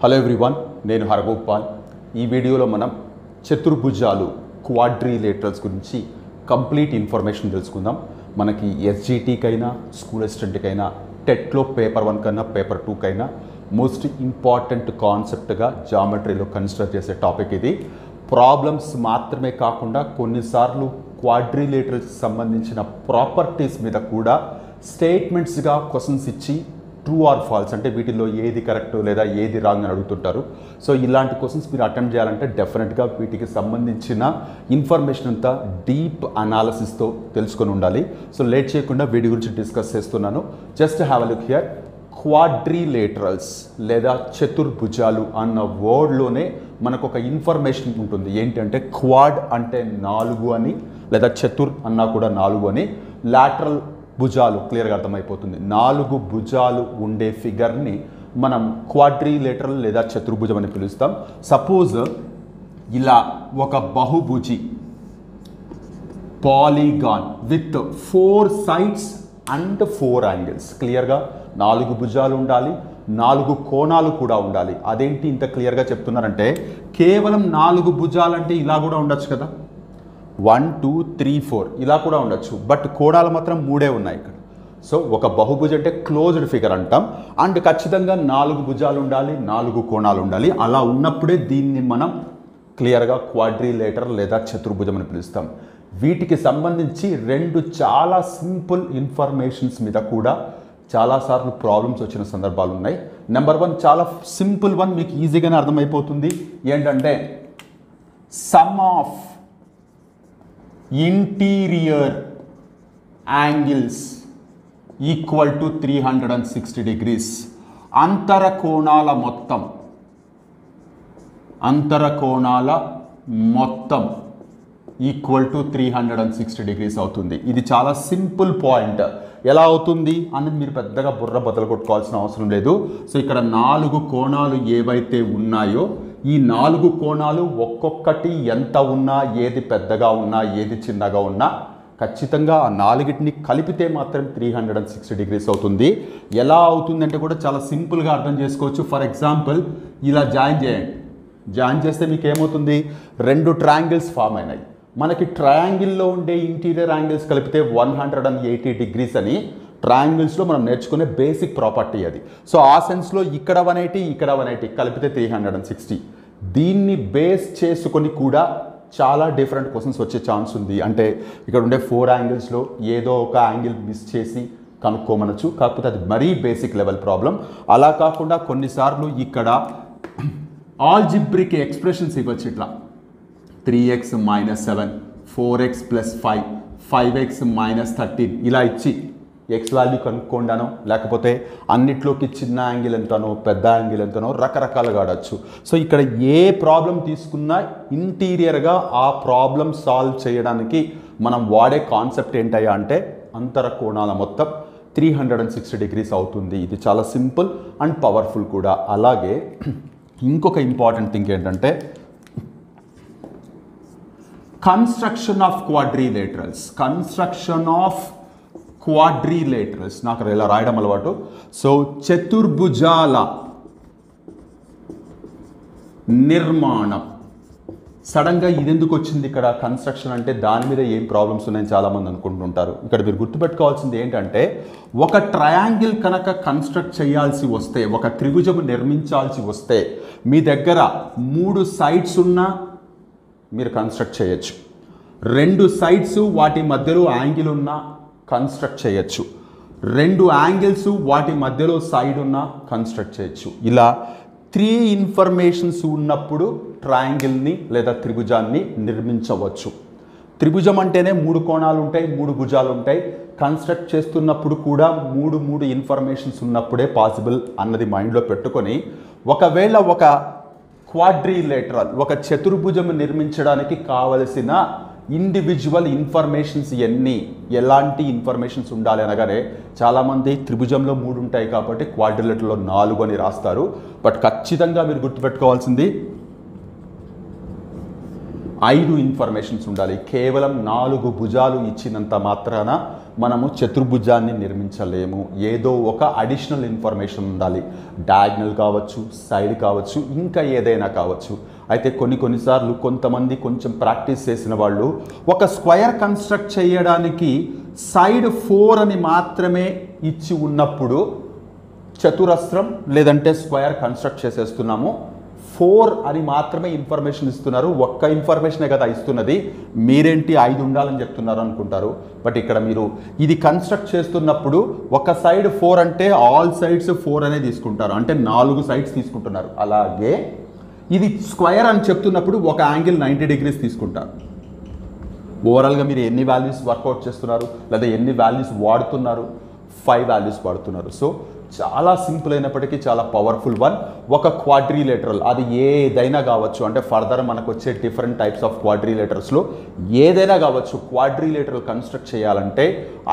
Hello everyone, నేను హరగోపాల్. ఈ వీడియోలో మనం చతుర్భుజాలు క్వాడ్రిలేటరల్స్ గురించి కంప్లీట్ ఇన్ఫర్మేషన్ తెలుసుకుందాం. మనకి ఎస్జిటికైనా స్కూల్ అసిస్టెంట్కైనా టెట్లో పేపర్ 1 కన్నా పేపర్ 2 కైనా మోస్ట్ ఇంపార్టెంట్ కాన్సెప్ట్గా జామెట్రీలో కన్సిడర్ చేసే టాపిక్ ఇది. ప్రాబ్లమ్స్ మాత్రమే కాకుండా కొన్నిసార్లు క్వాడ్రిలేటరల్స్కి సంబంధించిన ప్రాపర్టీస్ మీద కూడా స్టేట్మెంట్స్గా క్వశ్చన్స్ ఇచ్చి ట్రూ ఆర్ ఫాల్స్ అంటే వీటిలో ఏది కరెక్ట్ లేదా ఏది రాంగ్ అని అడుగుతుంటారు. సో ఇలాంటి క్వశ్చన్స్ మీరు అటెంప్ట్ చేయాలంటే డెఫినెట్గా వీటికి సంబంధించిన ఇన్ఫర్మేషన్ అంతా డీప్ అనాలిసిస్తో తెలుసుకొని ఉండాలి. సో లేట్ చేయకుండా వీటి గురించి డిస్కస్ చేస్తున్నాను. Just have a look here. Quadrilaterals లేదా చతుర్భుజాలు అన్న వర్డ్లోనే మనకు ఒక ఇన్ఫర్మేషన్ ఉంటుంది. ఏంటంటే క్వాడ్ అంటే 4 అని, లేదా చతుర్ అన్నా కూడా 4 అని. లాటరల్ భుజాలు క్లియర్గా అర్థమైపోతుంది. 4 భుజాలు ఉండే ఫిగర్ని మనం క్వాడ్రిలేటరల్ లేదా చతుర్భుజం అని పిలుస్తాం. సపోజ్ ఇలా ఒక బహుభుజి polygon with 4 sides and 4 angles. క్లియర్గా 4 భుజాలు ఉండాలి, 4 కోణాలు కూడా ఉండాలి. అదేంటి ఇంత క్లియర్గా చెప్తున్నారంటే, కేవలం 4 భుజాలు అంటే ఇలా కూడా ఉండొచ్చు కదా, 1 2 3 4 ఇలా కూడా ఉండొచ్చు. బట్ కోణాలు మాత్రం 3 ఉన్నాయి ఇక్కడ. సో ఒక బహుభుజ అంటే క్లోజ్డ్ ఫిగర్ అంటాం. అండ్ ఖచ్చితంగా 4 భుజాలు ఉండాలి, 4 కోణాలు ఉండాలి. అలా ఉన్నప్పుడే దీన్ని మనం క్లియర్గా క్వాడ్రిలేటర్ లేదా చతుర్భుజం అని పిలుస్తాం. వీటికి సంబంధించి 2 చాలా సింపుల్ ఇన్ఫర్మేషన్స్ మీద కూడా చాలాసార్లు ప్రాబ్లమ్స్ వచ్చిన సందర్భాలు ఉన్నాయి. నెంబర్ 1 చాలా సింపుల్ వన్, మీకు ఈజీగానే అర్థమైపోతుంది. ఏంటంటే some of interior angles equal to 360 degrees. అంతర కోణాల మొత్తం ఈక్వల్ టు 360 డిగ్రీస్ అవుతుంది. ఇది చాలా సింపుల్ పాయింట్. ఎలా అవుతుంది అనేది మీరు పెద్దగా బుర్ర బద్దలు కొట్టుకోవాల్సిన అవసరం లేదు. సో ఇక్కడ 4 కోణాలు ఏవైతే ఉన్నాయో ఈ 4 కోణాలు ఒక్కొక్కటి ఎంత ఉన్నా, ఏది పెద్దగా ఉన్నా, ఏది చిన్నగా ఉన్నా ఖచ్చితంగా ఆ 4టిని కలిపితే మాత్రం 360 డిగ్రీస్ అవుతుంది. ఎలా అవుతుందంటే కూడా చాలా సింపుల్గా అర్థం చేసుకోవచ్చు. ఫర్ ఎగ్జాంపుల్ ఇలా జాయిన్ చేయండి. జాయిన్ చేస్తే మీకు ఏమవుతుంది, 2 ట్రయాంగిల్స్ ఫామ్ అయినాయి. మనకి ట్రయాంగిల్లో ఉండే ఇంటీరియర్ యాంగిల్స్ కలిపితే 180 డిగ్రీస్ అని ట్రయాంగిల్స్లో మనం నేర్చుకునే బేసిక్ ప్రాపర్టీ అది. సో ఆ సెన్స్లో ఇక్కడ 180 ఇక్కడ 180 కలిపితే 360. దీన్ని బేస్ చేసుకొని కూడా చాలా డిఫరెంట్ క్వశ్చన్స్ వచ్చే ఛాన్స్ ఉంది. అంటే ఇక్కడ ఉండే 4 యాంగిల్స్లో ఏదో ఒక యాంగిల్ మిస్ చేసి కనుక్కోమనొచ్చు. కాకపోతే అది మరీ బేసిక్ లెవెల్ ప్రాబ్లం. అలా కాకుండా కొన్నిసార్లు ఇక్కడ ఆల్జిబ్రిక్ ఎక్స్ప్రెషన్స్ ఇవ్వచ్చు. ఇట్లా 3x - 7, 4x + 5, 5x - 13 ఇలా ఇచ్చి ఎక్స్ వాల్యూ కనుక్కోండానో, లేకపోతే అన్నిట్లోకి చిన్న యాంగిల్ ఎంతనో పెద్ద యాంగిల్ ఎంతనో రకరకాలుగా ఆడచ్చు. సో ఇక్కడ ఏ ప్రాబ్లం తీసుకున్నా ఇంటీరియర్గా ఆ ప్రాబ్లం సాల్వ్ చేయడానికి మనం వాడే కాన్సెప్ట్ ఏంటయ్యా అంటే అంతర కోణాల మొత్తం 360 డిగ్రీస్ అవుతుంది. ఇది చాలా సింపుల్ అండ్ పవర్ఫుల్ కూడా. అలాగే ఇంకొక ఇంపార్టెంట్ థింగ్ ఏంటంటే కన్స్ట్రక్షన్ ఆఫ్ క్వాడ్రిలేటరల్స్ నాకు ఇలా రాయడం అలవాటు. సో చతుర్భుజాల నిర్మాణం. సడన్గా ఇది ఎందుకు వచ్చింది ఇక్కడ కన్స్ట్రక్షన్ అంటే, దాని మీద ఏం ప్రాబ్లమ్స్ ఉన్నాయని చాలామంది అనుకుంటుంటారు. ఇక్కడ మీరు గుర్తుపెట్టుకోవాల్సింది ఏంటంటే, ఒక ట్రయాంగిల్ కనుక కన్స్ట్రక్ట్ చేయాల్సి వస్తే, ఒక త్రిభుజం నిర్మించాల్సి వస్తే మీ దగ్గర 3 సైడ్స్ ఉన్నా మీరు కన్స్ట్రక్ట్ చేయొచ్చు. 2 సైడ్స్ వాటి మధ్యలో యాంగిల్ ఉన్నా కన్స్ట్రక్ట్ చేయొచ్చు. 2 యాంగిల్స్ వాటి మధ్యలో సైడ్ ఉన్నా కన్స్ట్రక్ట్ చేయొచ్చు. ఇలా 3 ఇన్ఫర్మేషన్స్ ఉన్నప్పుడు ట్రయాంగిల్ని లేదా త్రిభుజాన్ని నిర్మించవచ్చు. త్రిభుజం అంటేనే 3 కోణాలు ఉంటాయి, 3 భుజాలు ఉంటాయి. కన్స్ట్రక్ట్ చేస్తున్నప్పుడు కూడా 3 ఇన్ఫర్మేషన్స్ ఉన్నప్పుడే పాసిబుల్ అన్నది మైండ్లో పెట్టుకొని, ఒకవేళ ఒక క్వాడ్రిలేటరల్ ఒక చతుర్భుజం నిర్మించడానికి కావలసిన ఇండివిజువల్ ఇన్ఫర్మేషన్స్ ఎలాంటి ఇన్ఫర్మేషన్స్ ఉండాలి అనగానే చాలామంది త్రిభుజంలో 3 ఉంటాయి కాబట్టి క్వాడ్రిలేటరల్లో 4 అని రాస్తారు. బట్ ఖచ్చితంగా మీరు గుర్తుపెట్టుకోవాల్సింది 5 ఇన్ఫర్మేషన్స్ ఉండాలి. కేవలం 4 భుజాలు ఇచ్చినంత మాత్రాన మనము చతుర్భుజాన్ని నిర్మించలేము. ఏదో ఒక అడిషనల్ ఇన్ఫర్మేషన్ ఉండాలి. డయాగ్నల్ కావచ్చు, సైడ్ కావచ్చు, ఇంకా ఏదైనా కావచ్చు. అయితే కొన్నిసార్లు కొంతమంది కొంచెం ప్రాక్టీస్ చేసిన వాళ్ళు ఒక స్క్వేర్ కన్స్ట్రక్ట్ చేయడానికి సైడ్ 4 అని మాత్రమే ఇచ్చి ఉన్నప్పుడు చతురస్రం లేదంటే స్క్వేర్ కన్స్ట్రక్ట్ చేసేస్తున్నాము. 4 అని మాత్రమే ఇన్ఫర్మేషన్ ఇస్తున్నారు. ఒక్క ఇన్ఫర్మేషనే కదా ఇస్తున్నది, మీరేంటి 5 ఉండాలని చెప్తున్నారు అనుకుంటారు. బట్ ఇక్కడ మీరు ఇది కన్స్ట్రక్ట్ చేస్తున్నప్పుడు ఒక సైడ్ 4 అంటే ఆల్ సైడ్స్ 4 అనే తీసుకుంటారు, అంటే 4 సైడ్స్ తీసుకుంటున్నారు. అలాగే ఇది స్క్వేర్ అని చెప్తున్నప్పుడు ఒక యాంగిల్ 90 degrees తీసుకుంటారు. ఓవరాల్గా మీరు ఎన్ని వాల్యూస్ వర్కౌట్ చేస్తున్నారు లేదా ఎన్ని వాల్యూస్ వాడుతున్నారు? 5 వాల్యూస్ వాడుతున్నారు. సో చాలా సింపుల్ అయినప్పటికీ చాలా పవర్ఫుల్ వన్. ఒక క్వాడ్రిలేటరల్ అది ఏదైనా కావచ్చు, అంటే ఫర్దర్ మనకు వచ్చే డిఫరెంట్ టైప్స్ ఆఫ్ క్వాడ్రిలేటర్స్లో ఏదైనా కావచ్చు. క్వాడ్రిలేటరల్ కన్స్ట్రక్ట్ చేయాలంటే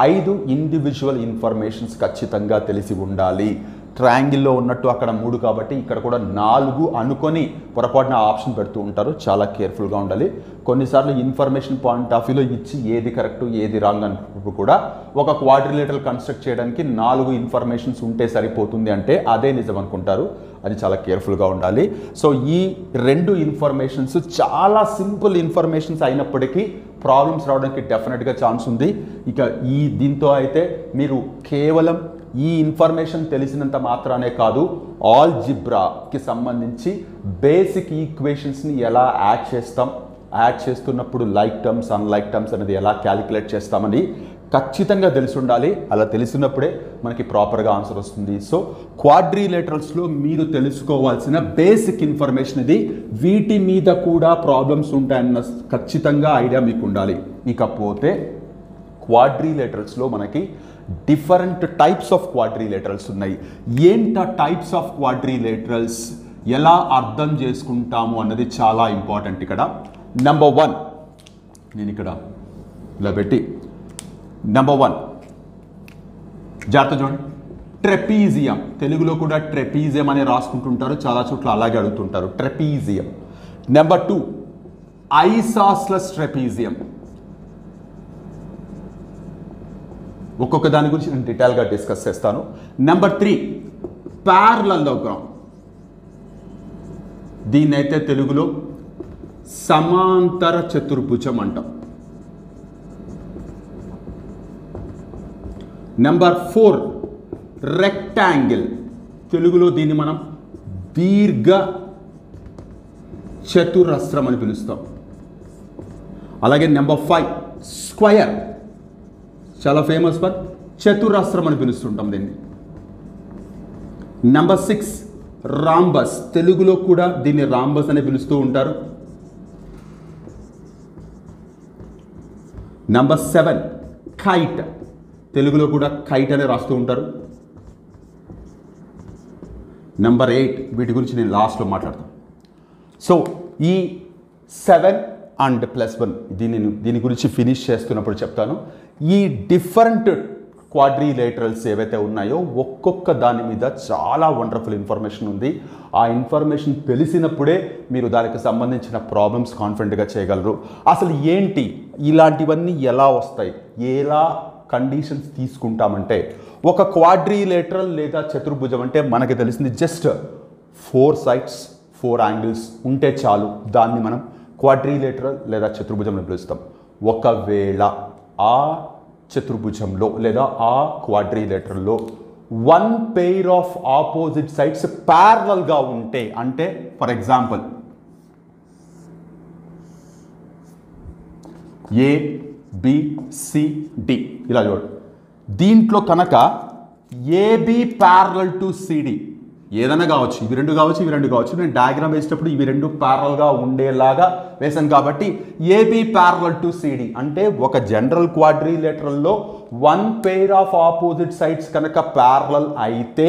5 ఇండివిజువల్ ఇన్ఫర్మేషన్స్ ఖచ్చితంగా తెలిసి ఉండాలి. ట్రయాంగిల్లో ఉన్నట్టు అక్కడ 3 కాబట్టి ఇక్కడ కూడా 4 అనుకొని పొరపాటున ఆప్షన్ పెడుతూ ఉంటారు. చాలా కేర్ఫుల్గా ఉండాలి. కొన్నిసార్లు ఇన్ఫర్మేషన్ పాయింట్ ఆఫ్ వ్యూలో ఇచ్చి ఏది కరెక్ట్ ఏది రాంగ్ అన్నప్పుడు కూడా ఒక క్వాడ్రిలేటరల్ కన్స్ట్రక్ట్ చేయడానికి 4 ఇన్ఫర్మేషన్స్ ఉంటే సరిపోతుంది అంటే అదే నిజం అనుకుంటారు. అది చాలా కేర్ఫుల్గా ఉండాలి. సో ఈ 2 ఇన్ఫర్మేషన్స్ చాలా సింపుల్ ఇన్ఫర్మేషన్స్ అయినప్పటికీ ప్రాబ్లమ్స్ రావడానికి డెఫినెట్గా ఛాన్స్ ఉంది. ఇక దీంతో అయితే మీరు కేవలం ఈ ఇన్ఫర్మేషన్ తెలిసినంత మాత్రానే కాదు, ఆల్జిబ్రాకి సంబంధించి బేసిక్ ఈక్వేషన్స్ని ఎలా యాడ్ చేస్తున్నప్పుడు లైక్ టర్మ్స్ అన్లైక్ టర్మ్స్ అనేది ఎలా క్యాలిక్యులేట్ చేస్తామని ఖచ్చితంగా తెలిసి ఉండాలి. అలా తెలిసినప్పుడే మనకి ప్రాపర్గా ఆన్సర్ వస్తుంది. సో క్వాడ్రిలేటరల్స్లో మీరు తెలుసుకోవాల్సిన బేసిక్ ఇన్ఫర్మేషన్ ఇది. వీటి మీద కూడా ప్రాబ్లమ్స్ ఉంటాయన్న ఖచ్చితంగా ఐడియా మీకు ఉండాలి. ఇకపోతే క్వాడ్రిలేటరల్స్లో మనకి డిఫరెంట్ టైప్స్ ఆఫ్ క్వాడ్రిలేటరల్స్ ఉన్నాయి. ఏంట టైప్స్ ఆఫ్ క్వాడ్రిలేటరల్స్ ఎలా అర్థం చేసుకుంటాము అన్నది చాలా ఇంపార్టెంట్. ఇక్కడ నెంబర్ 1 నేను ఇక్కడ ఇలా పెట్టి నెంబర్ 1 జాగ్రత్త చూడండి, ట్రెపీజియం. తెలుగులో కూడా ట్రెపీజియం అని రాసుకుంటుంటారు, చాలా చోట్ల అలాగే అడుగుతుంటారు. ట్రెపీజియం. Number 2 isosceles trapezium. ఒక్కొక్క దాని గురించి నేను డీటెయిల్గా డిస్కస్ చేస్తాను. Number 3 parallelogram. దీన్నైతే తెలుగులో సమాంతర చతుర్భుజం అంటాం. Number 4 rectangle. తెలుగులో దీన్ని మనం దీర్ఘ చతురస్రం అని పిలుస్తాం. అలాగే నెంబర్ 5 స్క్వయర్, చాలా ఫేమస్ వన్, చతురస్రం అని పిలుస్తుంటాం దీన్ని. Number 6 rhombus. తెలుగులో కూడా దీన్ని రాంబస్ అని పిలుస్తూ ఉంటారు. Number 7 kite. తెలుగులో కూడా కైట్ అని రాస్తూ ఉంటారు. నెంబర్ 8 వీటి గురించి నేను లాస్ట్లో మాట్లాడతాను. సో ఈ 7 అండ్ +1 దీని గురించి ఫినిష్ చేస్తున్నప్పుడు చెప్తాను. ఈ డిఫరెంట్ క్వాడ్రిలేటరల్స్ ఏవైతే ఉన్నాయో ఒక్కొక్క దాని మీద చాలా వండర్ఫుల్ ఇన్ఫర్మేషన్ ఉంది. ఆ ఇన్ఫర్మేషన్ తెలిసినప్పుడే మీరు దానికి సంబంధించిన ప్రాబ్లమ్స్ కాన్ఫిడెంట్గా చేయగలరు. అసలు ఏంటి ఇలాంటివన్నీ ఎలా వస్తాయి, ఎలా కండిషన్స్ తీసుకుంటామంటే, ఒక క్వాడ్రిలేటరల్ లేదా చతుర్భుజం అంటే మనకి తెలిసింది జస్ట్ 4 సైడ్స్ 4 యాంగిల్స్ ఉంటే చాలు. దాన్ని మనం క్వాడ్రిలేటరల్ లేదా చతుర్భుజం అని పిలుస్తాం. ఒకవేళ ఆ చతుర్భుజంలో లేదా ఆ క్వాడ్రిలేటరల్లో 1 పెయిర్ ఆఫ్ ఆపోజిట్ సైడ్స్ ప్యారలల్గా ఉంటే, అంటే ఫర్ ఎగ్జాంపుల్ ABCD ఇలా చూడండి. దీంట్లో కనుక AB ప్యారలల్ టు CD ఏదైనా కావచ్చు, ఇవి 2 కావచ్చు, ఇవి 2 కావచ్చు. నేను డయాగ్రామ్ వేసేటప్పుడు ఇవి 2 ప్యారలల్గా ఉండేలాగా వేసాను కాబట్టి AB ప్యారలల్ టు CD అంటే ఒక జనరల్ క్వాడ్రిలేటరల్లో 1 పెయిర్ ఆఫ్ ఆపోజిట్ సైడ్స్ కనుక ప్యారలల్ అయితే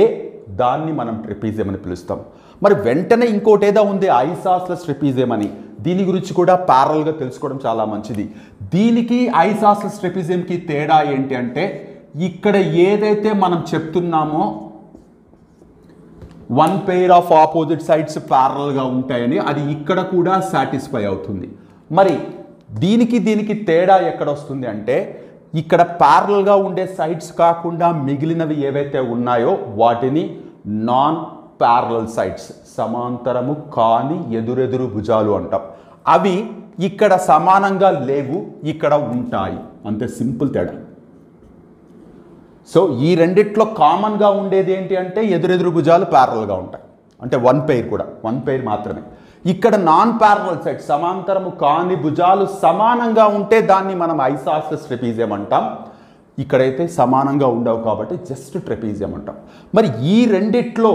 దాన్ని మనం ట్రెపీజియం అని పిలుస్తాం. మరి వెంటనే ఇంకోటి ఏదో ఉంది ఐసాస్లస్ ట్రెపీజియం అని. దీని గురించి కూడా ప్యారలల్గా తెలుసుకోవడం చాలా మంచిది. దీనికి ఐసాస్లస్ ట్రెపీజియంకి తేడా ఏంటి అంటే, ఇక్కడ ఏదైతే మనం చెప్తున్నామో 1 పెయిర్ ఆఫ్ ఆపోజిట్ సైడ్స్ ప్యారలల్గా ఉంటాయని, అది ఇక్కడ కూడా సాటిస్ఫై అవుతుంది. మరి దీనికి తేడా ఎక్కడ వస్తుంది అంటే, ఇక్కడ ప్యారలల్గా ఉండే సైడ్స్ కాకుండా మిగిలినవి ఏవైతే ఉన్నాయో వాటిని నాన్ ప్యారలల్ సైడ్స్, సమాంతరము కాని ఎదురెదురు భుజాలు అంటాం. అవి ఇక్కడ సమానంగా లేవు, ఇక్కడ ఉంటాయి. అంతే, సింపుల్ తేడా. సో ఈ రెండిట్లో కామన్గా ఉండేది ఏంటి అంటే ఎదురెదురు భుజాలు ప్యారలల్గా ఉంటాయి, అంటే వన్ పెయిర్ కూడా, వన్ పెయిర్ మాత్రమే. ఇక్కడ నాన్ ప్యారలల్ సైడ్, సమాంతరము కాని భుజాలు సమానంగా ఉంటే దాన్ని మనం ఐసాస్లెస్ ట్రెపీజియం అంటాం. ఇక్కడైతే సమానంగా ఉండవు కాబట్టి జస్ట్ ట్రెపీజియం అంటాం. మరి ఈ రెండిట్లో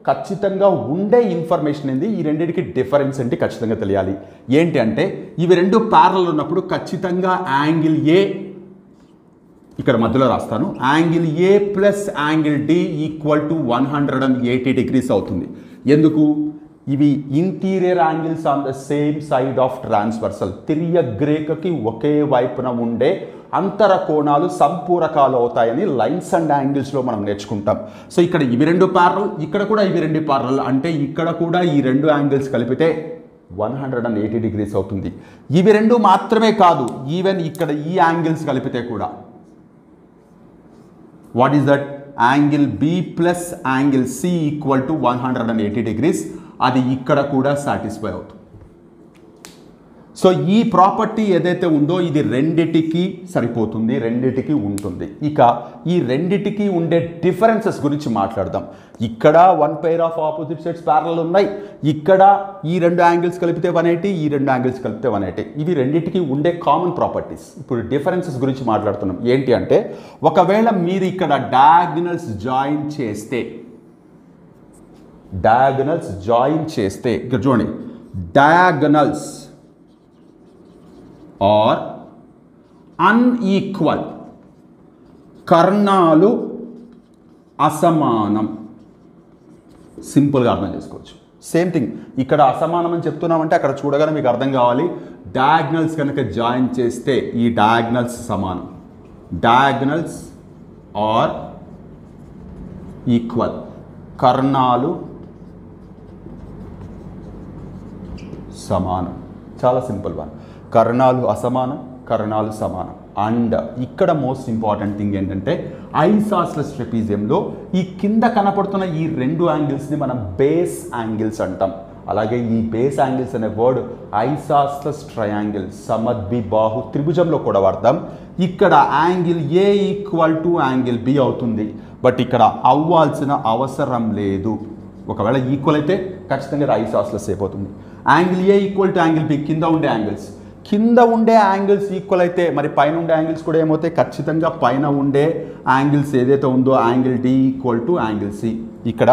ఖచ్చితంగా ఉండే ఇన్ఫర్మేషన్ ఏంది, ఈ రెండింటికి డిఫరెన్స్ ఏంటి ఖచ్చితంగా తెలియాలి. ఏంటి అంటే ఇవి రెండు ప్యారలల్ ఉన్నప్పుడు ఖచ్చితంగా యాంగిల్ ఏ, ఇక్కడ మధ్యలో రాస్తాను, angle A plus angle D equal to 180 degrees అవుతుంది. ఎందుకు? ఇవి interior angles on the same side of transversal, తిర్యగ్రేఖకి ఒకే వైపున ఉండే అంతర కోణాలు సంపూరకాలు అవుతాయని లైన్స్ అండ్ యాంగిల్స్లో మనం నేర్చుకుంటాం. సో ఇక్కడ ఇవి రెండు ప్యారలల్, ఇక్కడ కూడా ఇవి రెండు ప్యారలల్, అంటే ఇక్కడ కూడా ఈ రెండు యాంగిల్స్ కలిపితే 180 degrees అవుతుంది. ఇవి రెండు మాత్రమే కాదు, ఈవెన్ ఇక్కడ ఈ యాంగిల్స్ కలిపితే కూడా, what is that, angle b plus angle c equal to 180 degrees, అది ఇక్కడ కూడా సాటిస్ఫై అవుతుంది. సో ఈ ప్రాపర్టీ ఏదైతే ఉందో ఇది రెండిటికి సరిపోతుంది, రెండిటికి ఉంటుంది. ఇక ఈ రెండిటికి ఉండే డిఫరెన్సెస్ గురించి మాట్లాడదాం. ఇక్కడ one pair of opposite sides parallel ఉన్నాయి, ఇక్కడ ఈ రెండు యాంగిల్స్ కలిపితే 180, ఈ రెండు యాంగిల్స్ కలిపితే 180. ఇవి రెండిటికి ఉండే కామన్ ప్రాపర్టీస్. ఇప్పుడు డిఫరెన్సెస్ గురించి మాట్లాడుతున్నాం. ఏంటి అంటే ఒకవేళ మీరు ఇక్కడ డయాగ్నల్స్ జాయిన్ చేస్తే, ఇక్కడ చూడండి, డయాగనల్స్ ఆర్ అన్ఈక్వల్, కర్ణాలు అసమానం, సింపుల్గా అర్థం చేసుకోవచ్చు. సేమ్ థింగ్ ఇక్కడ అసమానం అని చెప్తున్నామంటే అక్కడ చూడగానే మీకు అర్థం కావాలి. డయాగ్నల్స్ కనుక జాయిన్ చేస్తే ఈ డయాగ్నల్స్ సమానం, డయాగ్నల్స్ ఆర్ ఈక్వల్, కర్ణాలు సమానం. చాలా సింపుల్ వన్. కర్ణాలు అసమానం, కర్ణాలు సమానం. అండ్ ఇక్కడ మోస్ట్ ఇంపార్టెంట్ థింగ్ ఏంటంటే ఐసాస్లెస్ ట్రెపీజియంలో ఈ కింద కనపడుతున్న ఈ రెండు యాంగిల్స్ని మనం బేస్ యాంగిల్స్ అంటాం. అలాగే ఈ బేస్ యాంగిల్స్ అనే వర్డ్ ఐసాస్లెస్ ట్రయాంగిల్, సమద్విబాహు త్రిభుజంలో కూడా వాడతాం. ఇక్కడ angle a equal to angle b అవుతుంది, బట్ ఇక్కడ అవ్వాల్సిన అవసరం లేదు. ఒకవేళ ఈక్వల్ అయితే ఖచ్చితంగా ఐసాస్లెస్ అయిపోతుంది. Angle a equal to angle b, కింద ఉండే యాంగిల్స్ ఈక్వల్ అయితే మరి పైన ఉండే యాంగిల్స్ కూడా ఏమవుతాయి, ఖచ్చితంగా పైన ఉండే యాంగిల్స్ ఏదైతే ఉందో angle D equal to angle C. ఇక్కడ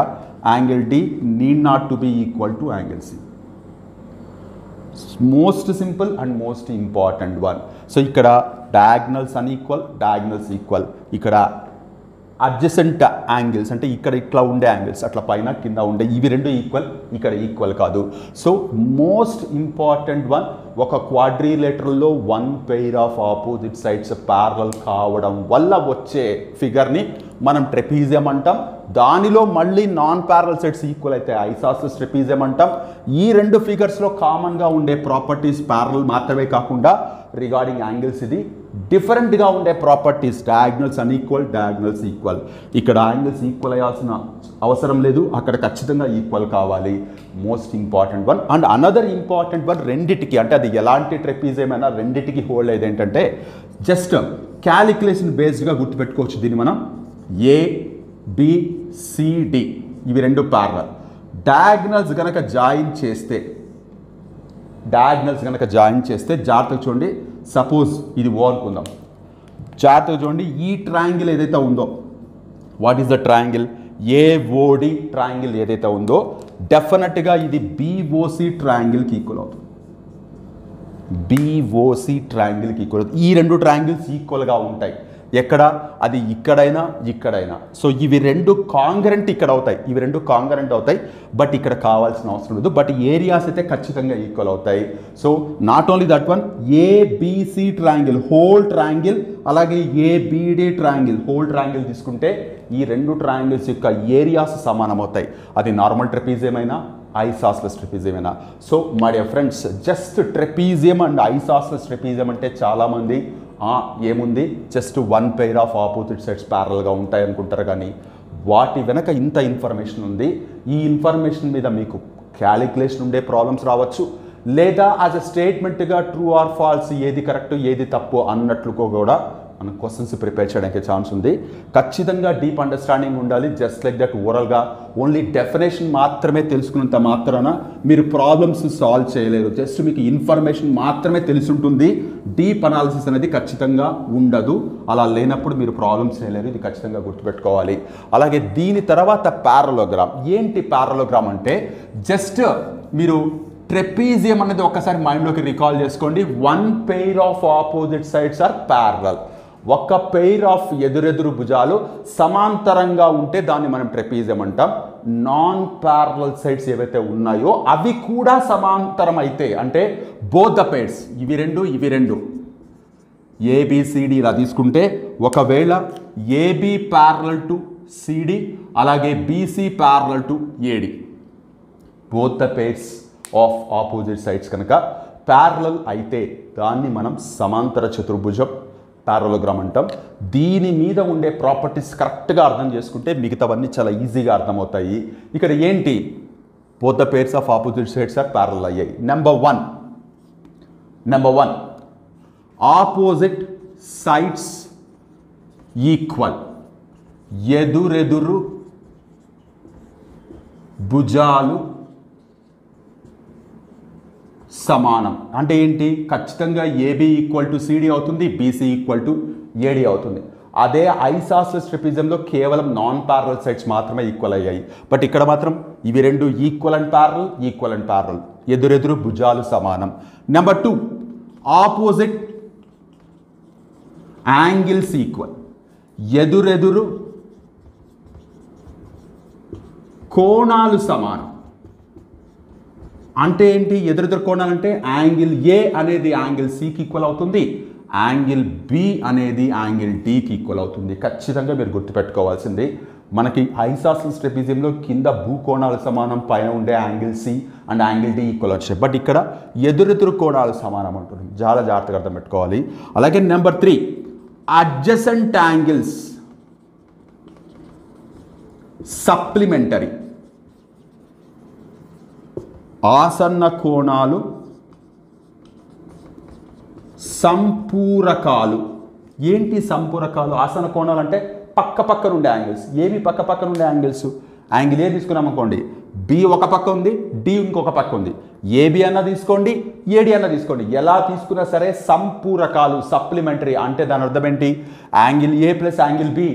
angle D need not to be equal to angle C. Most simple and most important one. So ఇక్కడ డయాగ్నల్స్ అన్ఈక్వల్, డయాగ్నల్స్ ఈక్వల్. ఇక్కడ అడ్జసెంట్ యాంగిల్స్ అంటే ఇక్కడ ఇట్లా ఉండే యాంగిల్స్, అట్లా పైన కింద ఉండే ఇవి రెండు ఈక్వల్, ఇక్కడ ఈక్వల్ కాదు. సో మోస్ట్ ఇంపార్టెంట్ వన్, ఒక క్వాడ్రిలేటరల్లో one pair of opposite sides parallel కావడం వల్ల వచ్చే ఫిగర్ని మనం ట్రెపీజియం అంటాం. దానిలో మళ్ళీ నాన్ ప్యారలల్ సైడ్స్ ఈక్వల్ అయితే ఐసాస్లెస్ ట్రెపీజియం అంటాం. ఈ రెండు ఫిగర్స్లో కామన్గా ఉండే ప్రాపర్టీస్ ప్యారలల్ మాత్రమే కాకుండా రిగార్డింగ్ యాంగిల్స్ ఇది డిఫరెంట్గా ఉండే properties, diagonals unequal, diagonals equal. ఇక్కడ యాంగిల్స్ ఈక్వల్ అయ్యాల్సిన అవసరం లేదు, అక్కడ ఖచ్చితంగా ఈక్వల్ కావాలి. Most important one. And another important one, రెండిటికి అంటే అది ఎలాంటి ట్రెపీజియం అయినా రెండిటికి హోల్డ్ అయ్యేది ఏంటంటే జస్ట్ క్యాలిక్యులేషన్ బేస్డ్గా గుర్తుపెట్టుకోవచ్చు. దీన్ని మనం ABCD ఇవి రెండు ప్యారలల్. డయాగ్నల్స్ కనుక జాయిన్ చేస్తే జాగ్రత్తగా చూడండి. సపోజ్ ఇది ఓ అనుకుందాం, జాగ్రత్తగా చూడండి. ఈ ట్రయాంగిల్ ఏదైతే ఉందో, what is the triangle, AOD triangle ఏదైతే ఉందో డెఫినెట్గా ఇది BOC ట్రయాంగిల్కి ఈక్వల్ అవుతుంది. BOC ట్రయాంగిల్కి ఈక్వల్ అవుతుంది. ఈ రెండు ట్రయాంగిల్స్ ఈక్వల్గా ఉంటాయి. ఎక్కడ, అది ఇక్కడైనా. సో ఇవి రెండు కాంగరెంట్ ఇక్కడ అవుతాయి, ఇవి రెండు కాంగరెంట్ అవుతాయి, బట్ ఇక్కడ కావాల్సిన అవసరం లేదు. బట్ ఏరియాస్ అయితే ఖచ్చితంగా ఈక్వల్ అవుతాయి. So not only that one, ABC triangle whole triangle, అలాగే ABD ట్రయాంగిల్ హోల్ ట్రయాంగిల్ తీసుకుంటే ఈ రెండు ట్రయాంగిల్స్ యొక్క ఏరియాస్ సమానం అవుతాయి. అది నార్మల్ ట్రెపీజియం అయినా ఐసాస్లెస్ ట్రెపీజియం అయినా. So my dear friends, just trapezium and isosceles trapezium అంటే చాలామంది ఏముంది just one pair of opposite sides ప్యారల్గా ఉంటాయి అనుకుంటారు, కానీ వాటి వెనక ఇంత ఇన్ఫర్మేషన్ ఉంది. ఈ ఇన్ఫర్మేషన్ మీద మీకు క్యాలిక్యులేషన్ ఉండే ప్రాబ్లమ్స్ రావచ్చు, లేదా యాజ్ అ స్టేట్మెంట్గా ట్రూ ఆర్ ఫాల్స్, ఏది కరెక్ట్ ఏది తప్పు అన్నట్లుగా కూడా మనం క్వశ్చన్స్ ప్రిపేర్ చేయడానికి ఛాన్స్ ఉంది. ఖచ్చితంగా డీప్ అండర్స్టాండింగ్ ఉండాలి. జస్ట్ లైక్ దట్ ఓవరాల్గా ఓన్లీ డెఫినేషన్ మాత్రమే తెలుసుకున్నంత మాత్రాన మీరు ప్రాబ్లమ్స్ సాల్వ్ చేయలేరు. జస్ట్ మీకు ఇన్ఫర్మేషన్ మాత్రమే తెలిసి ఉంటుంది, డీప్ అనాలిసిస్ అనేది ఖచ్చితంగా ఉండదు. అలా లేనప్పుడు మీరు ప్రాబ్లమ్స్ చేయలేరు, ఇది ఖచ్చితంగా గుర్తుపెట్టుకోవాలి. అలాగే దీని తర్వాత పారలోగ్రామ్. ఏంటి పారలోగ్రామ్ అంటే జస్ట్ మీరు ట్రెపీజియం అనేది ఒక్కసారి మైండ్లోకి రికాల్ చేసుకోండి. One pair of opposite sides are parallel. ఒక పెయిర్ ఆఫ్ ఎదురెదురు భుజాలు సమాంతరంగా ఉంటే దాన్ని మనం ట్రెపీజియం అంటాం. నాన్ ప్యారలల్ సైడ్స్ ఏవైతే ఉన్నాయో అవి కూడా సమాంతరం అయితే, అంటే బోత్ ద పెయిర్స్, ఇవి రెండు ఏబిసిడి ఇలా తీసుకుంటే, ఒకవేళ ఏబి ప్యారలల్ టు సిడి అలాగే BC parallel to AD, both the pairs of opposite sides కనుక ప్యారలల్ అయితే దాన్ని మనం సమాంతర చతుర్భుజం పారలోగ్రామ్ అంటాం. దీని మీద ఉండే ప్రాపర్టీస్ కరెక్ట్గా అర్థం చేసుకుంటే మిగతావన్నీ చాలా ఈజీగా అర్థమవుతాయి. ఇక్కడ ఏంటి, both the pairs of opposite sides are parallel అయ్యాయి. Number one opposite sides equal. ఎదురెదురు భుజాలు సమానం అంటే ఏంటి, ఖచ్చితంగా ఏబి ఈక్వల్ టు సిడి అవుతుంది, బీసీ ఈక్వల్ టు ఏడి అవుతుంది. అదే ఐసాస్లెస్ ట్రెపిజంలో కేవలం నాన్ ప్యారలల్ సైడ్స్ మాత్రమే ఈక్వల్ అయ్యాయి. బట్ ఇక్కడ మాత్రం ఇవి రెండు ఈక్వల్ అండ్ ప్యారలల్, ఎదురెదురు భుజాలు సమానం. Number 2 opposite angles equal. ఎదురెదురు కోణాలు సమానం. అంటే ఏంటి, ఎదురెదురు కోణాలు అంటే యాంగిల్ ఏ అనేది యాంగిల్ సికి ఈక్వల్ అవుతుంది, యాంగిల్ బి అనేది యాంగిల్ డికి ఈక్వల్ అవుతుంది. ఖచ్చితంగా మీరు గుర్తుపెట్టుకోవాల్సింది, మనకి ఐసాస్లెస్ ట్రెపిజియంలో కింద భూకోణాలు సమానం, పైన ఉండే angle c and angle D equal వచ్చాయి. బట్ ఇక్కడ ఎదురెదురు కోణాలు సమానం అంటుంది, చాలా జాగ్రత్తగా అర్థం పెట్టుకోవాలి. అలాగే నెంబర్ 3 అడ్జసెంట్ యాంగిల్స్ సప్లిమెంటరీ. ఆసన్న కోణాలు సంపూరకాలు. ఏంటి సంపూరకాలు? ఆసన్న కోణాలు అంటే పక్కన ఉండే యాంగిల్స్. ఏవి పక్కన ఉండే యాంగిల్స్? యాంగిల్ ఏ తీసుకున్నాం అనుకోండి, బి ఒక పక్క ఉంది, డి ఇంకొక పక్క ఉంది. ఏబి అన్న తీసుకోండి, ఏడి అన్న తీసుకోండి, ఎలా తీసుకున్నా సరే సంపూరకాలు, సప్లిమెంటరీ. అంటే దాని అర్థం ఏంటి, యాంగిల్ ఏ ప్లస్ యాంగిల్ బి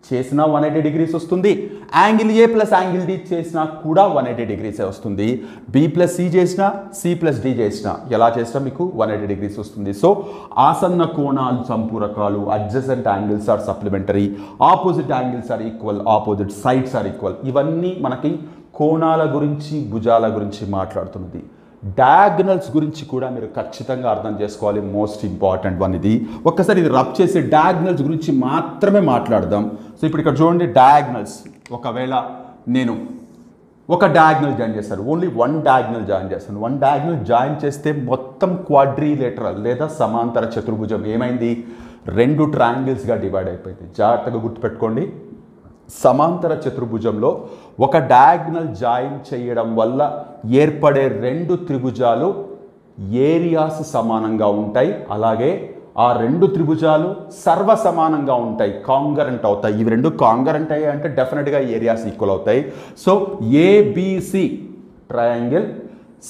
చేసినా 180 డిగ్రీస్ వస్తుంది, యాంగిల్ ఏ ప్లస్ యాంగిల్ డి చేసినా కూడా 180 డిగ్రీసే వస్తుంది. బి ప్లస్ సి చేసినా, సి ప్లస్ డి చేసినా, ఎలా చేసినా మీకు 180 డిగ్రీస్ వస్తుంది. సో ఆసన్న కోణాలు సంపూరకాలు, adjacent angles are supplementary, opposite angles are equal, opposite sides are equal. ఇవన్నీ మనకి కోణాల గురించి, భుజాల గురించి మాట్లాడుతున్నది. డయాగ్నల్స్ గురించి కూడా మీరు ఖచ్చితంగా అర్థం చేసుకోవాలి, మోస్ట్ ఇంపార్టెంట్ వన్ ఇది. ఒక్కసారి ఇది రబ్ చేసి డయాగ్నల్స్ గురించి మాత్రమే మాట్లాడదాం. సో ఇప్పుడు ఇక్కడ చూడండి, డయాగ్నల్స్. ఒకవేళ నేను ఒక డయాగ్నల్ జాయిన్ చేస్తాను, ఓన్లీ 1 డయాగ్నల్ జాయిన్ చేస్తాను. 1 డయాగ్నల్ జాయిన్ చేస్తే మొత్తం క్వాడ్రిలేటరల్ లేదా సమాంతర చతుర్భుజం ఏమైంది, 2 ట్రయాంగిల్స్గా డివైడ్ అయిపోయింది. జాగ్రత్తగా గుర్తుపెట్టుకోండి, సమాంతర చతుర్భుజంలో ఒక డయాగ్నల్ జాయిన్ చేయడం వల్ల ఏర్పడే 2 త్రిభుజాలు ఏరియాస్ సమానంగా ఉంటాయి. అలాగే ఆ 2 త్రిభుజాలు సర్వ సమానంగా ఉంటాయి, కాంగరెంట్ అవుతాయి. ఇవి 2 కాంగరెంట్ అయ్యాయి అంటే డెఫినెట్గా ఏరియాస్ ఈక్వల్ అవుతాయి. సో ఏబిసి ట్రయాంగిల్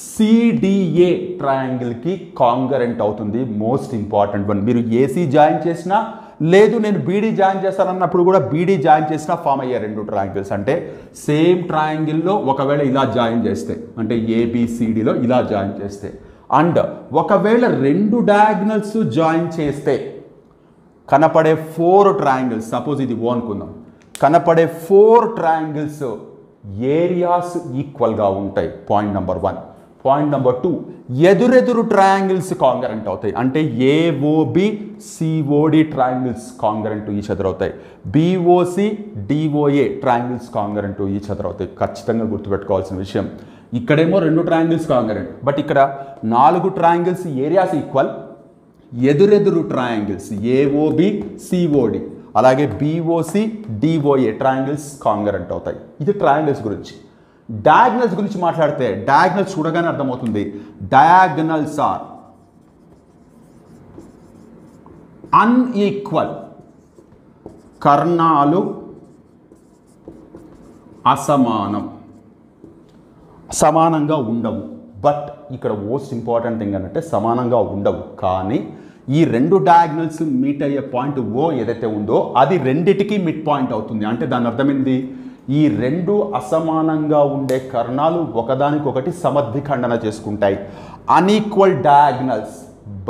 సిడిఏ ట్రయాంగిల్కి కాంగరెంట్ అవుతుంది. Most important one. మీరు ఏసీ జాయిన్ చేసినా, లేదు నేను బీడీ జాయిన్ చేస్తానన్నప్పుడు కూడా బీడీ జాయిన్ చేసినా ఫామ్ అయ్యే 2 ట్రయాంగిల్స్. అంటే సేమ్ ట్రయాంగిల్లో ఒకవేళ ఇలా జాయిన్ చేస్తే, అంటే ఏబిసిడిలో ఇలా జాయిన్ చేస్తే, అండ్ ఒకవేళ 2 డయాగ్నల్స్ జాయిన్ చేస్తే కనపడే 4 ట్రయాంగిల్స్, సపోజ్ ఇది ఓ అనుకుందాం, కనపడే 4 ట్రయాంగిల్స్ ఏరియాస్ ఈక్వల్గా ఉంటాయి. Point number 1. పాయింట్ నెంబర్ 2, ఎదురెదురు ట్రయాంగిల్స్ కాంగరెంట్ అవుతాయి. అంటే A O B C O D triangles congruent to each other అవుతాయి. B O C D O A triangles congruent to each other అవుతాయి. ఖచ్చితంగా గుర్తుపెట్టుకోవాల్సిన విషయం, ఇక్కడేమో 2 ట్రయాంగిల్స్ కాంగరెంట్, బట్ ఇక్కడ 4 ట్రయాంగిల్స్ ఏరియాస్ ఈక్వల్, ఎదురెదురు ట్రయాంగిల్స్ ఏఓబి సిఓడి అలాగే బిఓసి డిఓఏ ట్రయాంగిల్స్ కాంగరెంట్ అవుతాయి. ఇది ట్రయాంగిల్స్ గురించి. డయాగ్నల్స్ గురించి మాట్లాడితే డయాగ్నల్స్ చూడగానే అర్థమవుతుంది. డయాగ్నల్స్ ఆర్ అన్ఈక్వల్, కర్ణాలు అసమానం, సమానంగా ఉండవు. బట్ ఇక్కడ మోస్ట్ ఇంపార్టెంట్ థింగ్ అంటే సమానంగా ఉండవు, కానీ ఈ రెండు డయాగ్నల్స్ మీట్ అయ్యే పాయింట్ ఓ ఏదైతే ఉందో అది రెండిటికి మిడ్ పాయింట్ అవుతుంది. అంటే దాని అర్థమైంది, ఈ రెండు అసమానంగా ఉండే కర్ణాలు ఒకదానికొకటి సమద్విఖండన చేసుకుంటాయి. Unequal diagonals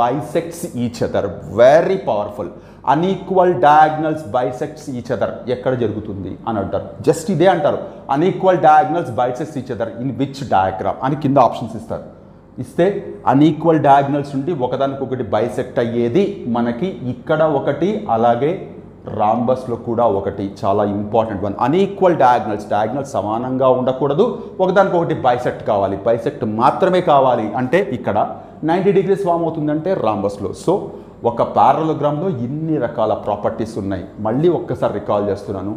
bisects each other. Very powerful. Unequal diagonals bisects each other ఎక్కడ జరుగుతుంది అని అంటారు. జస్ట్ ఇదే అంటారు, unequal diagonals bisects each other in which diagram అని కింద ఆప్షన్స్ ఇస్తారు. ఇస్తే అన్ఈక్వల్ డయాగ్నల్స్ ఉండి ఒకదానికొకటి బైసెక్ట్ అయ్యేది మనకి ఇక్కడ ఒకటి, అలాగే రాంబస్లో కూడా ఒకటి. చాలా ఇంపార్టెంట్ వన్. అన్ఈక్వల్ డయాగ్నల్స్ సమానంగా ఉండకూడదు, ఒకదానికొకటి బైసెక్ట్ కావాలి. బైసెక్ట్ మాత్రమే కావాలి అంటే ఇక్కడ 90 degrees ఫామ్ అవుతుందంటే రాంబస్లో. సో ఒక పారలోగ్రామ్లో ఇన్ని రకాల ప్రాపర్టీస్ ఉన్నాయి. మళ్ళీ ఒక్కసారి రికాల్ చేస్తున్నాను.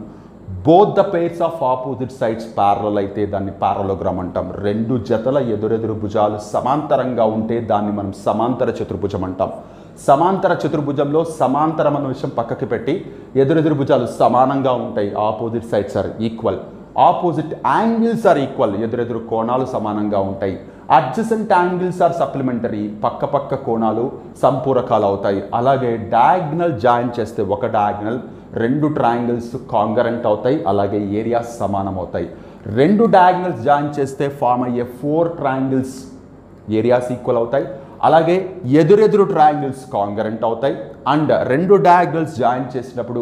Both the pairs of opposite sides parallel అయితే దాన్ని పారలోగ్రామ్ అంటాం. రెండు జతల ఎదురెదురు భుజాలు సమాంతరంగా ఉంటే దాన్ని మనం సమాంతర చతుర్భుజం అంటాం. సమాంతర చతుర్భుజంలో సమాంతరం అన్న విషయం పక్కకి పెట్టి ఎదురెదురు భుజాలు సమానంగా ఉంటాయి. Opposite sides are equal. Opposite angles are equal. ఎదురెదురు కోణాలు సమానంగా ఉంటాయి. Adjacent angles are supplementary. పక్క పక్క కోణాలు సంపూరకాలు అవుతాయి. అలాగే డయాగ్నల్ జాయిన్ చేస్తే ఒక డయాగ్నల్ రెండు ట్రయాంగిల్స్ కాంగరెంట్ అవుతాయి. అలాగే ఏరియాస్ సమానం అవుతాయి. రెండు డయాగ్నల్స్ జాయిన్ చేస్తే ఫామ్ అయ్యే 4 ట్రయాంగిల్స్ ఏరియాస్ ఈక్వల్ అవుతాయి. అలాగే ఎదురెదురు ట్రయాంగిల్స్ కాంగరెంట్ అవుతాయి. అండ్ రెండు డయాగ్నల్స్ జాయిన్ చేసినప్పుడు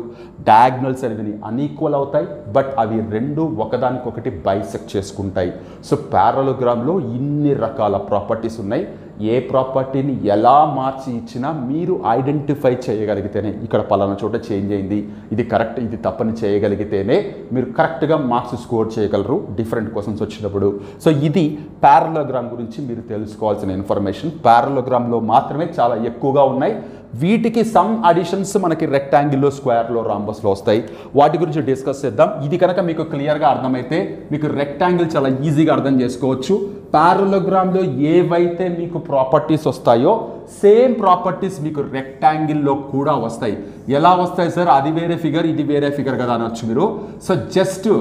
డయాగ్నల్స్ అనేవి అన్ఈక్వల్ అవుతాయి, బట్ అవి రెండు ఒకదానికొకటి బైసెక్ట్ చేసుకుంటాయి. సో పారలోగ్రామ్లో ఇన్ని రకాల ప్రాపర్టీస్ ఉన్నాయి. ఏ ప్రాపర్టీని ఎలా మార్చి ఇచ్చినా మీరు ఐడెంటిఫై చేయగలిగితేనే, ఇక్కడ పలానా చోట చేంజ్ అయింది, ఇది కరెక్ట్ ఇది తప్పని చేయగలిగితేనే మీరు కరెక్ట్గా మార్క్స్ స్కోర్ చేయగలరు డిఫరెంట్ క్వశ్చన్స్ వచ్చినప్పుడు. సో ఇది పారలోగ్రామ్ గురించి మీరు తెలుసుకోవాల్సిన ఇన్ఫర్మేషన్. పారలోగ్రామ్లో మాత్రమే చాలా ఎక్కువగా ఉన్నాయి. వీటికి సమ్ అడిషన్స్ మనకి రెక్టాంగిల్లో, స్క్వేర్లో, రాంబస్లో వస్తాయి. వాటి గురించి డిస్కస్ చేద్దాం. ఇది కనుక మీకు క్లియర్గా అర్థమైతే మీకు రెక్టాంగిల్ చాలా ఈజీగా అర్థం చేసుకోవచ్చు. పారలోగ్రామ్లో ఏవైతే మీకు ప్రాపర్టీస్ వస్తాయో సేమ్ ప్రాపర్టీస్ మీకు రెక్టాంగిల్లో కూడా వస్తాయి. ఎలా వస్తాయి సార్, అది వేరే ఫిగర్ ఇది వేరే ఫిగర్ కదా అనొచ్చు మీరు. సో జస్ట్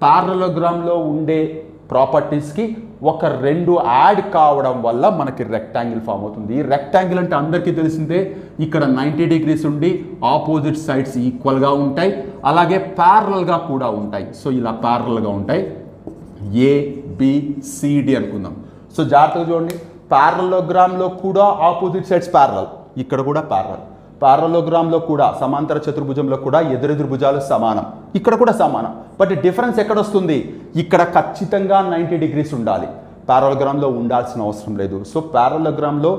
పారలోగ్రామ్లో ఉండే ప్రాపర్టీస్కి ఒక రెండు యాడ్ కావడం వల్ల మనకి రెక్టాంగిల్ ఫామ్ అవుతుంది. ఈ రెక్టాంగిల్ అంటే అందరికీ తెలిసిందే, ఇక్కడ 90 degrees ఉండి ఆపోజిట్ సైడ్స్ ఈక్వల్గా ఉంటాయి, అలాగే ప్యారలల్గా కూడా ఉంటాయి. సో ఇలా ప్యారలల్గా ఉంటాయి. ఏబిసిడి అనుకుందాం. సో జాగ్రత్తగా చూడండి, పారలోగ్రామ్లో కూడా ఆపోజిట్ సైడ్స్ ప్యారలల్, ఇక్కడ కూడా ప్యారలల్. పారలోగ్రామ్లో కూడా సమాంతర చతుర్భుజంలో కూడా ఎదురెదురు భుజాలు సమానం, ఇక్కడ కూడా సమానం. బట్ డిఫరెన్స్ ఎక్కడ వస్తుంది, ఇక్కడ ఖచ్చితంగా 90 degrees ఉండాలి, పారలోగ్రామ్లో ఉండాల్సిన అవసరం లేదు. సో పారలోగ్రామ్లో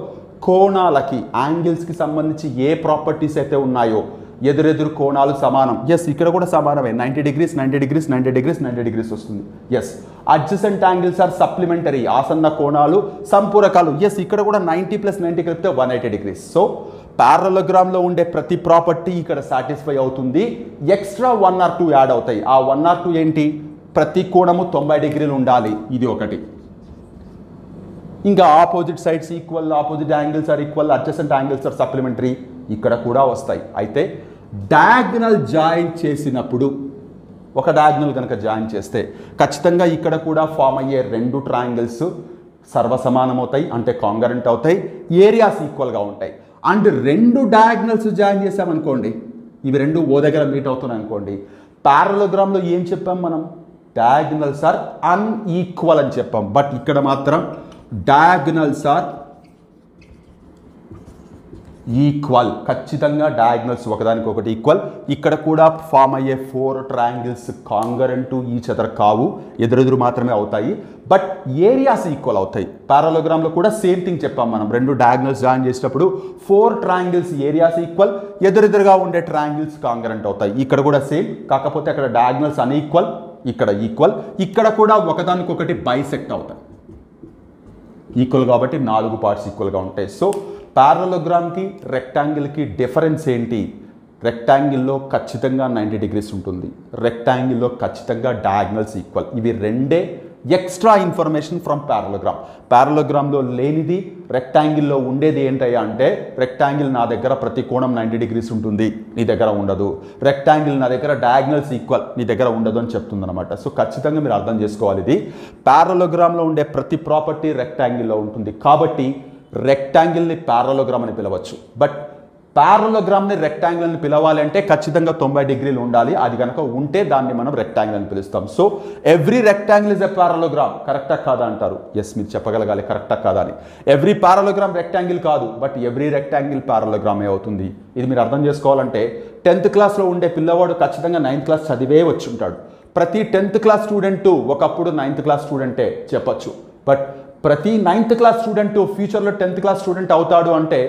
కోణాలకి యాంగిల్స్కి సంబంధించి ఏ ప్రాపర్టీస్ అయితే ఉన్నాయో ఎదురెదురు కోణాలు సమానం. ఎస్, ఇక్కడ కూడా సమానమే. 90 degrees 90 degrees 90 degrees 90 degrees వస్తుంది. Yes, adjacent angles are supplementary. ఆసన్న కోణాలు సంపూరకాలు. ఎస్, ఇక్కడ కూడా 90 + 90 కలిపితే 180 degrees. సో పారలోగ్రామ్లో ఉండే ప్రతి ప్రాపర్టీ ఇక్కడ సాటిస్ఫై అవుతుంది. ఎక్స్ట్రా 1 or 2 యాడ్ అవుతాయి. ఆ 1 or 2 ఏంటి, ప్రతి కోణము 90 degrees ఉండాలి, ఇది ఒకటి. ఇంకా opposite sides equal, opposite angles are equal, adjacent angles are supplementary, ఇక్కడ కూడా వస్తాయి. అయితే డయాగ్నల్ జాయిన్ చేసినప్పుడు, ఒక డయాగ్నల్ కనుక జాయిన్ చేస్తే ఖచ్చితంగా ఇక్కడ కూడా ఫామ్ అయ్యే రెండు ట్రయాంగిల్స్ సర్వసమానం అవుతాయి, అంటే కాంగరెంట్ అవుతాయి, ఏరియాస్ ఈక్వల్గా ఉంటాయి. అండ్ రెండు డయాగ్నల్స్ జాయిన్ చేసామనుకోండి, ఇవి రెండు ఓ దగ్గర మీట్ అవుతున్నాయి అనుకోండి, పారలోగ్రామ్లో ఏం చెప్పాం మనం, డయాగ్నల్స్ ఆర్ అన్ఈక్వల్ అని చెప్పాం. బట్ ఇక్కడ మాత్రం డయాగ్నల్స్ ఆర్ ఈక్వల్. ఖచ్చితంగా డయాగ్నల్స్ ఒకదానికొకటి ఈక్వల్. ఇక్కడ కూడా ఫామ్ అయ్యే 4 ట్రయాంగిల్స్ కాంగరెంట్ ఈచ్ అదర్ కావు, ఎదురెదురు మాత్రమే అవుతాయి. బట్ ఏరియాస్ ఈక్వల్ అవుతాయి. పారలోగ్రామ్లో కూడా సేమ్ థింగ్ చెప్పాం మనం, రెండు డయాగ్నల్స్ జాయిన్ చేసేటప్పుడు 4 ట్రయాంగిల్స్ ఏరియాస్ ఈక్వల్, ఎదురెదురుగా ఉండే ట్రయాంగిల్స్ కాంగరెంట్ అవుతాయి. ఇక్కడ కూడా సేమ్, కాకపోతే అక్కడ డయాగ్నల్స్ అన్ఈక్వల్, ఇక్కడ ఈక్వల్. ఇక్కడ కూడా ఒకదానికొకటి బైసెక్ట్ అవుతాయి. ఈక్వల్ కాబట్టి 4 పార్ట్స్ ఈక్వల్గా ఉంటాయి. సో పారలోగ్రామ్కి రెక్టాంగిల్కి డిఫరెన్స్ ఏంటి? రెక్టాంగిల్లో ఖచ్చితంగా 90 డిగ్రీస్ ఉంటుంది, రెక్టాంగిల్లో ఖచ్చితంగా డయాగ్నల్స్ ఈక్వల్. ఇవి రెండే ఎక్స్ట్రా ఇన్ఫర్మేషన్ ఫ్రమ్ పారలోగ్రామ్. పారలోగ్రామ్లో లేనిది రెక్టాంగిల్లో ఉండేది ఏంటయ్యా అంటే, రెక్టాంగిల్ నా దగ్గర ప్రతి కోణం 90 డిగ్రీస్ ఉంటుంది, నీ దగ్గర ఉండదు. రెక్టాంగిల్ నా దగ్గర డయాగ్నల్స్ ఈక్వల్, నీ దగ్గర ఉండదు అని చెప్తుంది అనమాట. సో ఖచ్చితంగా మీరు అర్థం చేసుకోవాలి, ఇది పారలోగ్రామ్లో ఉండే ప్రతి ప్రాపర్టీ రెక్టాంగిల్లో ఉంటుంది. కాబట్టి రెక్టాంగిల్ని పారలోగ్రామ్ అని పిలవచ్చు. బట్ పారలోగ్రామ్ని రెక్టాంగిల్ అని పిలవాలి అంటే ఖచ్చితంగా 90 డిగ్రీలు ఉండాలి. అది కనుక ఉంటే దాన్ని మనం రెక్టాంగిల్ అని పిలుస్తాం. So every rectangle is a parallelogram. కరెక్టా కాదా అంటారు. ఎస్, మీరు చెప్పగలగాలి కరెక్టా కాదా అని. ఎవ్రీ పారలోగ్రామ్ రెక్టాంగిల్ కాదు, బట్ ఎవ్రీ రెక్టాంగిల్ పారలోగ్రామే అవుతుంది. ఇది మీరు అర్థం చేసుకోవాలంటే 10th క్లాస్లో ఉండే పిల్లవాడు ఖచ్చితంగా 9th క్లాస్ చదివే వచ్చి ఉంటాడు. ప్రతి 10th క్లాస్ స్టూడెంట్ ఒకప్పుడు 9th క్లాస్ స్టూడెంటే చెప్పచ్చు. బట్ ప్రతి 9th క్లాస్ స్టూడెంట్ ఫ్యూచర్లో 10th క్లాస్ స్టూడెంట్ అవుతాడు అంటే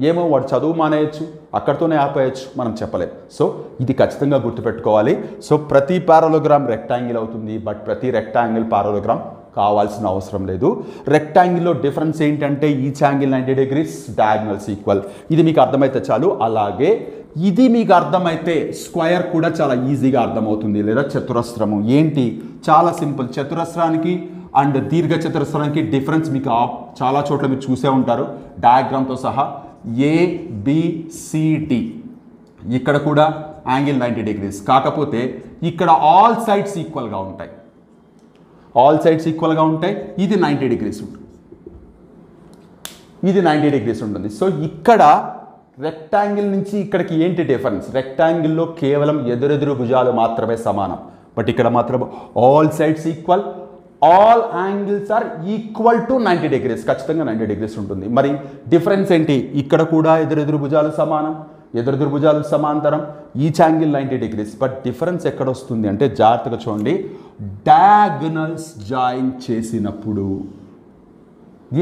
ఏమో వాడు చదువు మానేయచ్చు, అక్కడితోనే ఆపేయచ్చు, మనం చెప్పలేం. సో ఇది ఖచ్చితంగా గుర్తుపెట్టుకోవాలి. సో ప్రతి పారలోగ్రామ్ రెక్టాంగిల్ అవుతుంది, బట్ ప్రతి రెక్టాంగిల్ పారలోగ్రామ్ కావాల్సిన అవసరం లేదు. రెక్టాంగిల్లో డిఫరెన్స్ ఏంటంటే each angle 90 degrees, diagonals equal. ఇది మీకు అర్థమైతే చాలు. అలాగే ఇది మీకు అర్థమైతే స్క్వేర్ కూడా చాలా ఈజీగా అర్థమవుతుంది, లేదా చతురస్రము ఏంటి చాలా సింపుల్. చతురస్రానికి అండ్ దీర్ఘ చతురస్రానికి డిఫరెన్స్ మీకు చాలా చోట్ల మీరు చూసే ఉంటారు డయాగ్రామ్తో సహా. ABCD ఇక్కడ కూడా యాంగిల్ 90 డిగ్రీస్, కాకపోతే ఇక్కడ ఆల్ సైడ్స్ ఈక్వల్గా ఉంటాయి. ఆల్ సైడ్స్ ఈక్వల్గా ఉంటాయి. ఇది 90 డిగ్రీస్ ఉంటుంది, ఇది 90 డిగ్రీస్ ఉంటుంది. సో ఇక్కడ రెక్టాంగిల్ నుంచి ఇక్కడికి ఏంటి డిఫరెన్స్? రెక్టాంగిల్లో కేవలం ఎదురెదురు భుజాలు మాత్రమే సమానం, బట్ ఇక్కడ మాత్రం all sides equal, all angles are equal to 90 degrees. ఖచ్చితంగా 90 డిగ్రీస్ ఉంటుంది. మరి డిఫరెన్స్ ఏంటి? ఇక్కడ కూడా ఎదురెదురు భుజాలు సమానం, ఎదురెదురు భుజాలు సమాంతరం, each angle 90 degrees. But difference ఎక్కడ వస్తుంది అంటే జాగ్రత్తగా చూడండి, డయాగనల్స్ జాయిన్ చేసినప్పుడు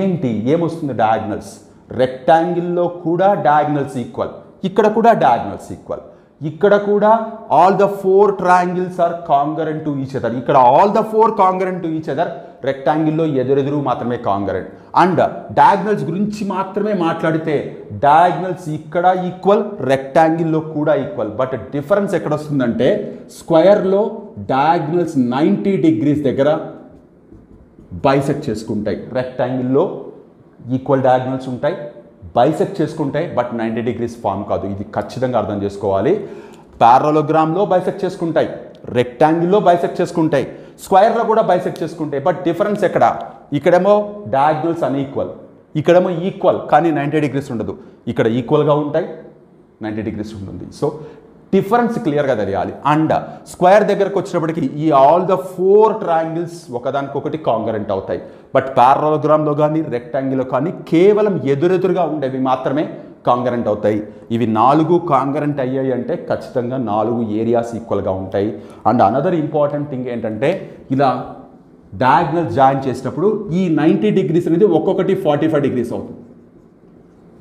ఏంటి ఏమొస్తుంది? డయాగ్నల్స్. రెక్టాంగిల్లో కూడా డయాగ్నల్స్ ఈక్వల్, ఇక్కడ కూడా డయాగ్నల్స్ ఈక్వల్, ఇక్కడ కూడా all the 4 triangles are congruent to each other. ఇక్కడ all the 4 congruent to each other. రెక్టాంగిల్లో ఎదురెదురు మాత్రమే కాంగరెంట్. అండ్ డయాగ్నల్స్ గురించి మాత్రమే మాట్లాడితే డయాగ్నల్స్ ఇక్కడ ఈక్వల్, రెక్టాంగిల్లో కూడా ఈక్వల్. బట్ డిఫరెన్స్ ఎక్కడ వస్తుందంటే స్క్వేర్లో డయాగ్నల్స్ 90 డిగ్రీస్ దగ్గర బైసెక్ట్ చేసుకుంటాయి, రెక్టాంగిల్లో ఈక్వల్ డయాగ్నల్స్ ఉంటాయి, బైసెక్ట్ చేసుకుంటాయి, బట్ 90 డిగ్రీస్ ఫామ్ కాదు. ఇది ఖచ్చితంగా అర్థం చేసుకోవాలి. పారలోగ్రామ్లో బైసెక్ట్ చేసుకుంటాయి, రెక్టాంగిల్లో బైసెక్ట్ చేసుకుంటాయి, స్క్వేర్లో కూడా బైసెక్ట్ చేసుకుంటాయి. బట్ డిఫరెన్స్ ఎక్కడ? ఇక్కడేమో డయాగ్నల్స్ అన్ఈక్వల్, ఇక్కడేమో ఈక్వల్ కానీ 90 డిగ్రీస్ ఉండదు. ఇక్కడ ఈక్వల్గా ఉంటాయి, 90 డిగ్రీస్ ఉంటుంది. సో డిఫరెన్స్ క్లియర్గా తెలియాలి. అండ్ స్క్వేర్ దగ్గరకు వచ్చినప్పటికీ ఈ ఆల్ ద 4 ట్రయాంగిల్స్ ఒకదానికొకటి కాంగరెంట్ అవుతాయి. బట్ పారలోగ్రామ్లో కానీ రెక్టాంగిల్లో కానీ కేవలం ఎదురెదురుగా ఉండేవి మాత్రమే కాంగరెంట్ అవుతాయి. ఇవి 4 కాంగరెంట్ అయ్యాయి అంటే ఖచ్చితంగా 4 ఏరియాస్ ఈక్వల్గా ఉంటాయి. అండ్ అనదర్ ఇంపార్టెంట్ థింగ్ ఏంటంటే ఇలా డయాగ్నల్ జాయిన్ చేసినప్పుడు ఈ 90 డిగ్రీస్ అనేది ఒక్కొక్కటి 45 డిగ్రీస్ అవుతుంది.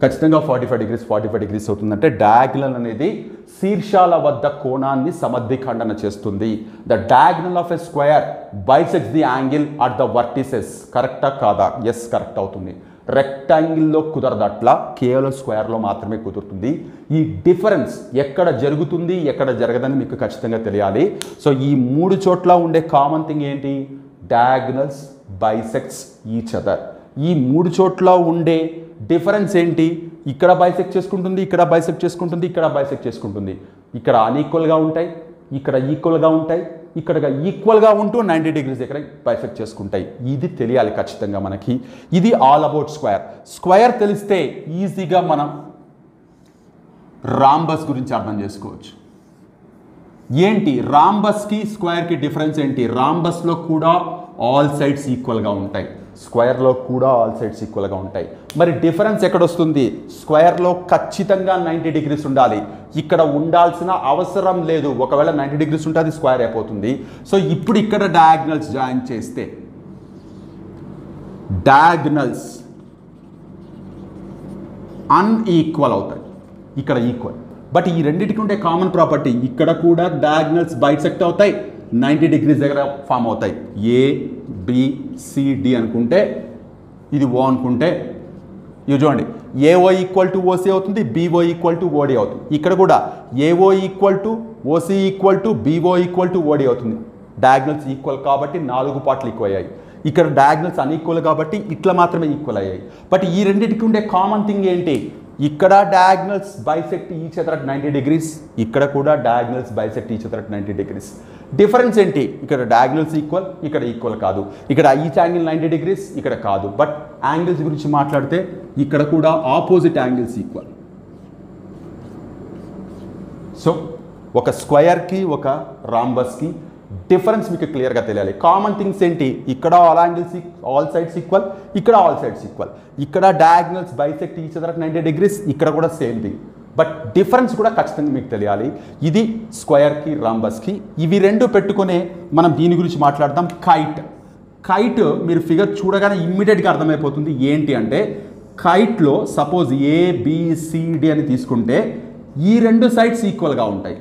ఖచ్చితంగా 45 డిగ్రీస్ అవుతుందంటే డయాగ్నల్ అనేది శీర్షాల వద్ద కోణాన్ని సమద్విఖండన చేస్తుంది. The diagonal of a square bisects the angle at the vertices. కరెక్టా కాదా? ఎస్, కరెక్ట్ అవుతుంది. రెక్టాంగిల్లో కుదరదు, అట్లా కేవలం స్క్వేర్లో మాత్రమే కుదురుతుంది. ఈ డిఫరెన్స్ ఎక్కడ జరుగుతుంది ఎక్కడ జరగదని మీకు ఖచ్చితంగా తెలియాలి. సో ఈ 3 చోట్ల ఉండే కామన్ థింగ్ ఏంటి? Diagonals bisects each other. ఈ 3 చోట్ల ఉండే డిఫరెన్స్ ఏంటి? ఇక్కడ బైసెక్ట్ చేసుకుంటుంది, ఇక్కడ బైసెక్ట్ చేసుకుంటుంది, ఇక్కడ బైసెక్ట్ చేసుకుంటుంది. ఇక్కడ అన్ఈక్వల్గా ఉంటాయి, ఇక్కడ ఈక్వల్గా ఉంటాయి, ఇక్కడ ఈక్వల్గా ఉంటూ 90 డిగ్రీస్ దగ్గర బైసెక్ట్ చేసుకుంటాయి. ఇది తెలియాలి ఖచ్చితంగా మనకి. ఇది ఆల్ అబౌట్ స్క్వేర్. స్క్వేర్ తెలిస్తే ఈజీగా మనం రాంబస్ గురించి అర్థం చేసుకోవచ్చు. ఏంటి రాంబస్కి స్క్వేర్కి డిఫరెన్స్ ఏంటి? రాంబస్లో కూడా ఆల్ సైడ్స్ ఈక్వల్గా ఉంటాయి, స్క్వేర్లో కూడా ఆల్ సైడ్స్ ఈక్వల్గా ఉంటాయి. మరి డిఫరెన్స్ ఎక్కడ వస్తుంది? స్క్వేర్లో ఖచ్చితంగా 90 డిగ్రీస్ ఉండాలి, ఇక్కడ ఉండాల్సిన అవసరం లేదు. ఒకవేళ 90 డిగ్రీస్ ఉంటే అది స్క్వేర్ అయిపోతుంది. సో ఇప్పుడు ఇక్కడ డయాగ్నల్స్ జాయిన్ చేస్తే డయాగ్నల్స్ అన్ఈక్వల్ అవుతాయి, ఇక్కడ ఈక్వల్. బట్ ఈ రెండింటికి ఉండే కామన్ ప్రాపర్టీ, ఇక్కడ కూడా డయాగ్నల్స్ బైసెక్ట్ అవుతాయి, 90 డిగ్రీస్ దగ్గర ఫామ్ అవుతాయి. ABCD అనుకుంటే ఇది O అనుకుంటే, ఇవి చూడండి ఏఓ ఈక్వల్ టు ఓసీ అవుతుంది, బీఓ ఈక్వల్ టు ఓడి అవుతుంది. ఇక్కడ కూడా A O equal to O C equal to B O equal to O D అవుతుంది. డయాగ్నల్స్ ఈక్వల్ కాబట్టి 4 పార్ట్లు ఈక్వల్ అయ్యాయి. ఇక్కడ డయాగ్నల్స్ అన్ఈక్వల్ కాబట్టి ఇట్లా మాత్రమే ఈక్వల్ అయ్యాయి. బట్ ఈ రెండింటికి ఉండే కామన్ థింగ్ ఏంటి? ఇక్కడ diagonals bisect each other at 90 degrees, ఇక్కడ కూడా diagonals bisect each other at 90 degrees. Difference ఏంటి? ఇక్కడ డయాగ్నల్స్ ఈక్వల్, ఇక్కడ ఈక్వల్ కాదు. ఇక్కడ ఈచ్ యాంగిల్ 90 degrees, ఇక్కడ కాదు. బట్ యాంగిల్స్ గురించి మాట్లాడితే ఇక్కడ కూడా ఆపోజిట్ యాంగిల్స్ ఈక్వల్. సో ఒక స్క్వయర్కి ఒక రాంబస్కి డిఫరెన్స్ మీకు క్లియర్గా తెలియాలి. కామన్ థింగ్స్ ఏంటి? ఇక్కడ all angles all sides equal, ఇక్కడ ఆల్ సైడ్స్ ఈక్వల్. ఇక్కడ diagonals bisect each other 90 degrees, ఇక్కడ కూడా సేమ్ థింగ్. బట్ డిఫరెన్స్ కూడా ఖచ్చితంగా మీకు తెలియాలి. ఇది స్క్వయర్కి రాంబస్కి. ఇవి రెండు పెట్టుకునే మనం దీని గురించి మాట్లాడదాం. కైట్ మీరు ఫిగర్ చూడగానే ఇమ్మీడియట్గా అర్థమైపోతుంది. ఏంటి అంటే కైట్లో సపోజ్ ఏబిసిడి అని తీసుకుంటే ఈ రెండు సైడ్స్ ఈక్వల్గా ఉంటాయి.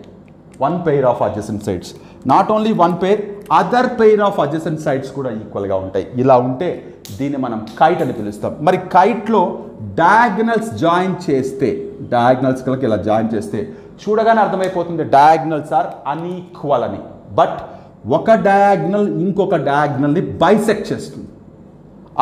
One pair of adjacent sides, not only one pair, other pair of adjacent sides కూడా ఈక్వల్గా ఉంటాయి. ఇలా ఉంటే దీన్ని మనం కైట్ అని పిలుస్తాం. మరి కైట్లో డయాగ్నల్స్ జాయిన్ చేస్తే, డయాగ్నల్స్ కలకి ఇలా జాయిన్ చేస్తే చూడగానే అర్థమైపోతుంది డయాగ్నల్స్ ఆర్ అన్ఈక్వల్ అని. బట్ ఒక డయాగ్నల్ ఇంకొక డయాగ్నల్ని బైసెక్ట్ చేస్తుంది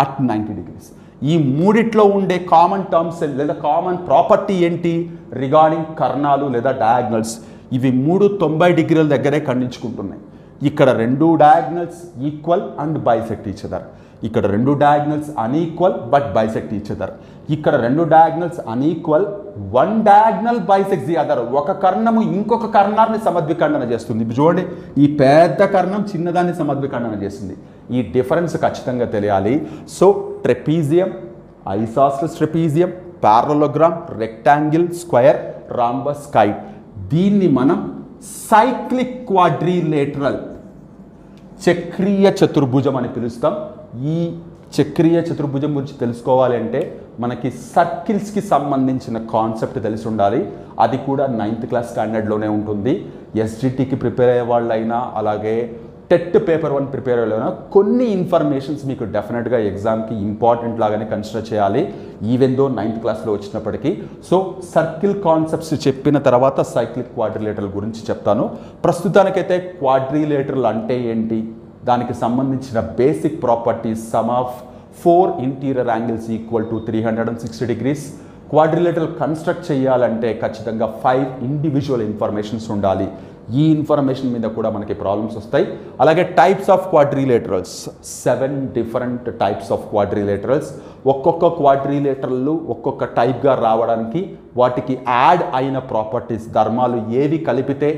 అట్ 90 degrees. ఈ మూడిట్లో ఉండే కామన్ టర్మ్స్ లేదా కామన్ ప్రాపర్టీ ఏంటి? రిగార్డింగ్ కర్ణాలు లేదా డయాగ్నల్స్. ఇవి 90 degrees దగ్గరే ఖండించుకుంటున్నాయి. ఇక్కడ రెండు diagonals equal and bisect each other. ఇక్కడ రెండు diagonals unequal but bisect each other. ఇక్కడ రెండు diagonals unequal, one diagonal bisects the other. ఒక కర్ణము ఇంకొక కర్ణాన్ని సమద్విఖండన చేస్తుంది. ఇప్పుడు చూడండి, ఈ పెద్ద కర్ణం చిన్నదాన్ని సమద్విఖండన చేస్తుంది. ఈ డిఫరెన్స్ ఖచ్చితంగా తెలియాలి. So trapezium, isosceles trapezium, parallelogram, rectangle, square, rhombus, kite. దీన్ని మనం సైక్లిక్ క్వాడ్రిలేటరల్ చక్రీయ చతుర్భుజం అని పిలుస్తాం. ఈ చక్రీయ చతుర్భుజం గురించి తెలుసుకోవాలి అంటే మనకి సర్కిల్స్కి సంబంధించిన కాన్సెప్ట్ తెలిసి ఉండాలి. అది కూడా 9th క్లాస్ స్టాండర్డ్లోనే ఉంటుంది. ఎస్జిటికి ప్రిపేర్ అయ్యే వాళ్ళైనా అలాగే టెట్ పేపర్ 1 ప్రిపేర్ అయ్యేలా కొన్ని ఇన్ఫర్మేషన్స్ మీకు డెఫినెట్గా ఎగ్జామ్కి ఇంపార్టెంట్ లాగానే కన్సిడర్ చేయాలి, ఈవెన్ దో 9th క్లాస్లో వచ్చినప్పటికీ. సో సర్కిల్ కాన్సెప్ట్స్ చెప్పిన తర్వాత సైక్లిక్ క్వాడ్రిలేటరల్ గురించి చెప్తాను. ప్రస్తుతానికైతే క్వాడ్రిలేటరల్ అంటే ఏంటి, దానికి సంబంధించిన basic properties, some of 4 interior angles equal to 360 degrees. Quadrilateral construct చేయాలంటే ఖచ్చితంగా 5 ఇండివిజువల్ ఇన్ఫర్మేషన్స్ ఉండాలి. ఈ ఇన్ఫర్మేషన్ మీద కూడా మనకి ప్రాబ్లమ్స్ వస్తాయి. అలాగే types of quadrilaterals, 7 different types of quadrilaterals. ఒక్కొక్క క్వాడ్రిలేటరల్ ఒక్కొక్క టైప్గా రావడానికి వాటికి యాడ్ అయిన ప్రాపర్టీస్, ధర్మాలు ఏవి కలిపితే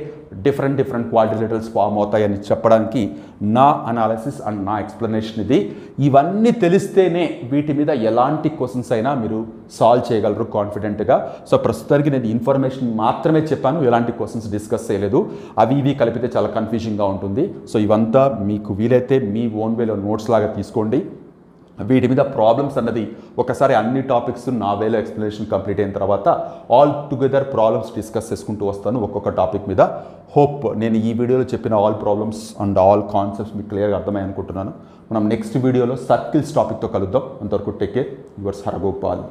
డిఫరెంట్ క్వాడ్రిలేటరల్స్ ఫామ్ అవుతాయని చెప్పడానికి నా అనాలిసిస్ అండ్ నా ఎక్స్ప్లెనేషన్ ఇది. ఇవన్నీ తెలిస్తేనే వీటి మీద ఎలాంటి క్వశ్చన్స్ అయినా మీరు సాల్వ్ చేయగలరు కాన్ఫిడెంట్గా. సో ప్రస్తుతానికి నేను ఇన్ఫర్మేషన్ మాత్రమే చెప్పాను, ఎలాంటి క్వశ్చన్స్ డిస్కస్ చేయలేదు. అవి ఇవి కలిపితే చాలా కన్ఫ్యూజింగ్గా ఉంటుంది. సో ఇవంతా మీకు వీలైతే మీ ఓన్ వేలో నోట్స్ లాగా తీసుకోండి. వీటి మీద ప్రాబ్లమ్స్ అన్నది ఒకసారి అన్ని టాపిక్స్ నా వేలో ఎక్స్ప్లెనేషన్ కంప్లీట్ అయిన తర్వాత ఆల్ టుగెదర్ ప్రాబ్లమ్స్ డిస్కస్ చేసుకుంటూ వస్తాను ఒక్కొక్క టాపిక్ మీద. హోప్ నేను ఈ వీడియోలో చెప్పిన all problems and all concepts మీకు క్లియర్గా అర్థమయ్యాయి అనుకుంటున్నాను. మనం నెక్స్ట్ వీడియోలో సర్కిల్స్ టాపిక్తో కలుద్దాం. అంతవరకు టేక్ కేర్. యువర్స్ హరగోపాల్.